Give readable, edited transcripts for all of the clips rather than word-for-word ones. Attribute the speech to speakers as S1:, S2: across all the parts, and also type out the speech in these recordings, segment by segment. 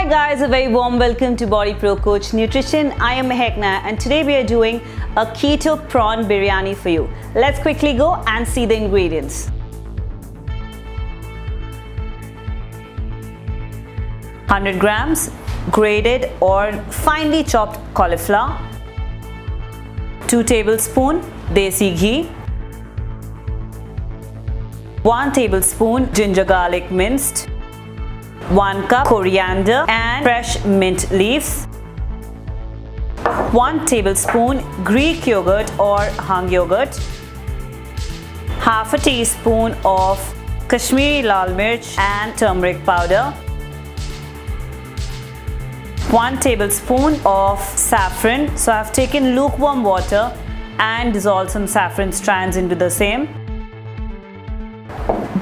S1: Hi guys, a very warm welcome to Body Pro Coach Nutrition. I am Maahek Nair and today we are doing a keto prawn biryani for you. Let's quickly go and see the ingredients. 100 grams grated or finely chopped cauliflower, 2 tablespoons desi ghee, 1 tablespoon ginger garlic minced, 1 cup coriander and fresh mint leaves, 1 tablespoon Greek yogurt or hung yogurt, half a teaspoon of Kashmiri lal mirch and turmeric powder, 1 tablespoon of saffron. So I've taken lukewarm water and dissolved some saffron strands into the same,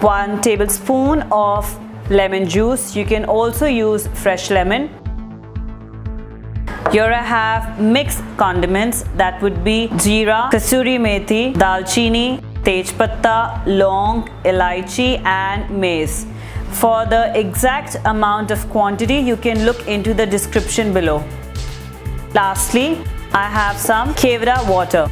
S1: 1 tablespoon of lemon juice. You can also use fresh lemon. Here I have mixed condiments, that would be jeera, kasuri methi, dalchini, tej patta, long, elaichi and mace. For the exact amount of quantity you can look into the description below. Lastly, I have some kevra water.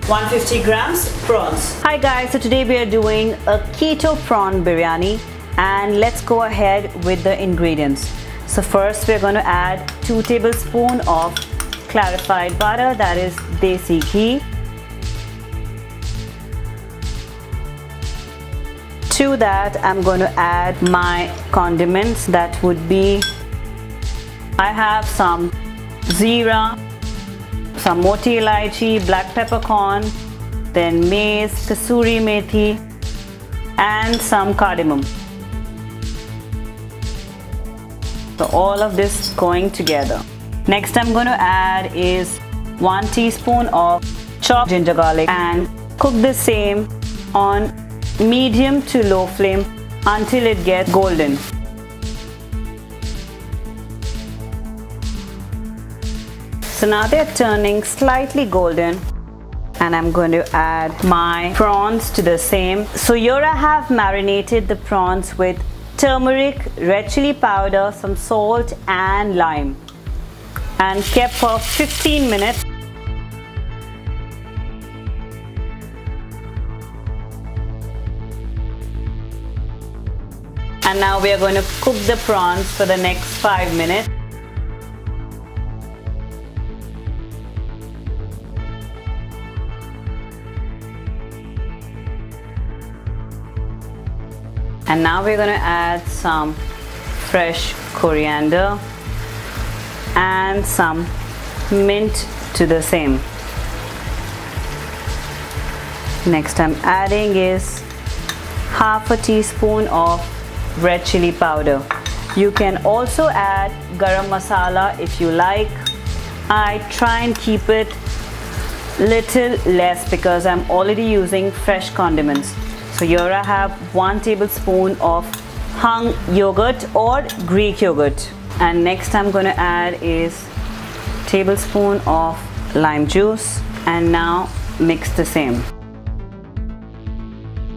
S1: 150 grams prawns. Hi guys, so today we are doing a keto prawn biryani. And let's go ahead with the ingredients. So first we're going to add 2 tablespoons of clarified butter, that is desi ghee. To that I'm going to add my condiments, that would be, I have some jeera, some moti elaichi, black peppercorn, then mace, kasuri methi and some cardamom. So all of this going together. Next I'm going to add is 1 teaspoon of chopped ginger garlic and cook the same on medium to low flame until it gets golden. So now they're turning slightly golden and I'm going to add my prawns to the same. So here I have marinated the prawns with turmeric, red chili powder, some salt and lime and kept for 15 minutes. And now we are going to cook the prawns for the next 5 minutes. And now we're going to add some fresh coriander and some mint to the same. Next I'm adding is half a teaspoon of red chili powder. You can also add garam masala if you like. I try and keep it little less because I'm already using fresh condiments. So here I have 1 tablespoon of hung yogurt or Greek yogurt. And next I'm going to add is tablespoon of lime juice and now mix the same.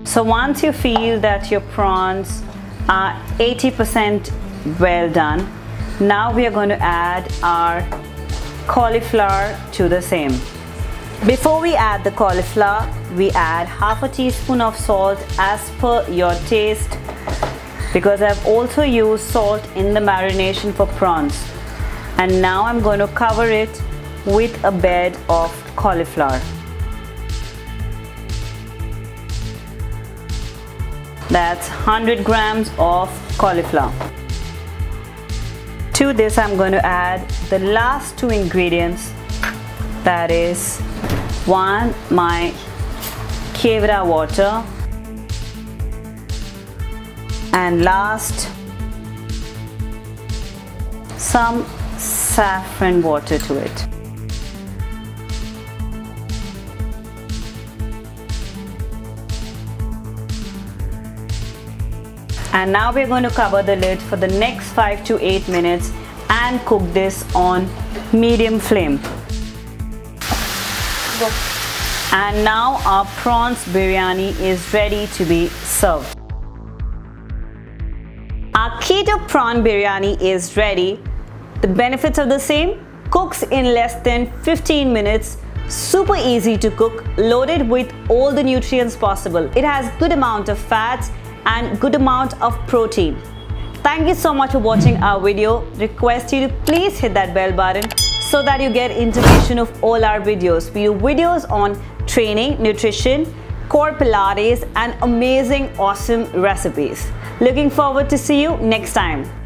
S1: So once you feel that your prawns are 80% well done, now we are going to add our cauliflower to the same. Before we add the cauliflower, we add half a teaspoon of salt as per your taste, because I've also used salt in the marination for prawns. And now I'm going to cover it with a bed of cauliflower. That's 100 grams of cauliflower. To this I'm going to add the last 2 ingredients, that is 1 my kevra water and last some saffron water to it. And now we're going to cover the lid for the next 5 to 8 minutes and cook this on medium flame. And now our prawns biryani is ready to be served. Our keto prawn biryani is ready. The benefits of the same: cooks in less than 15 minutes, super easy to cook, loaded with all the nutrients possible. It has good amount of fats and good amount of protein. Thank you so much for watching our video. Request you to please hit that bell button so that you get information of all our videos. We do videos on training, nutrition, core Pilates and amazing awesome recipes. Looking forward to see you next time.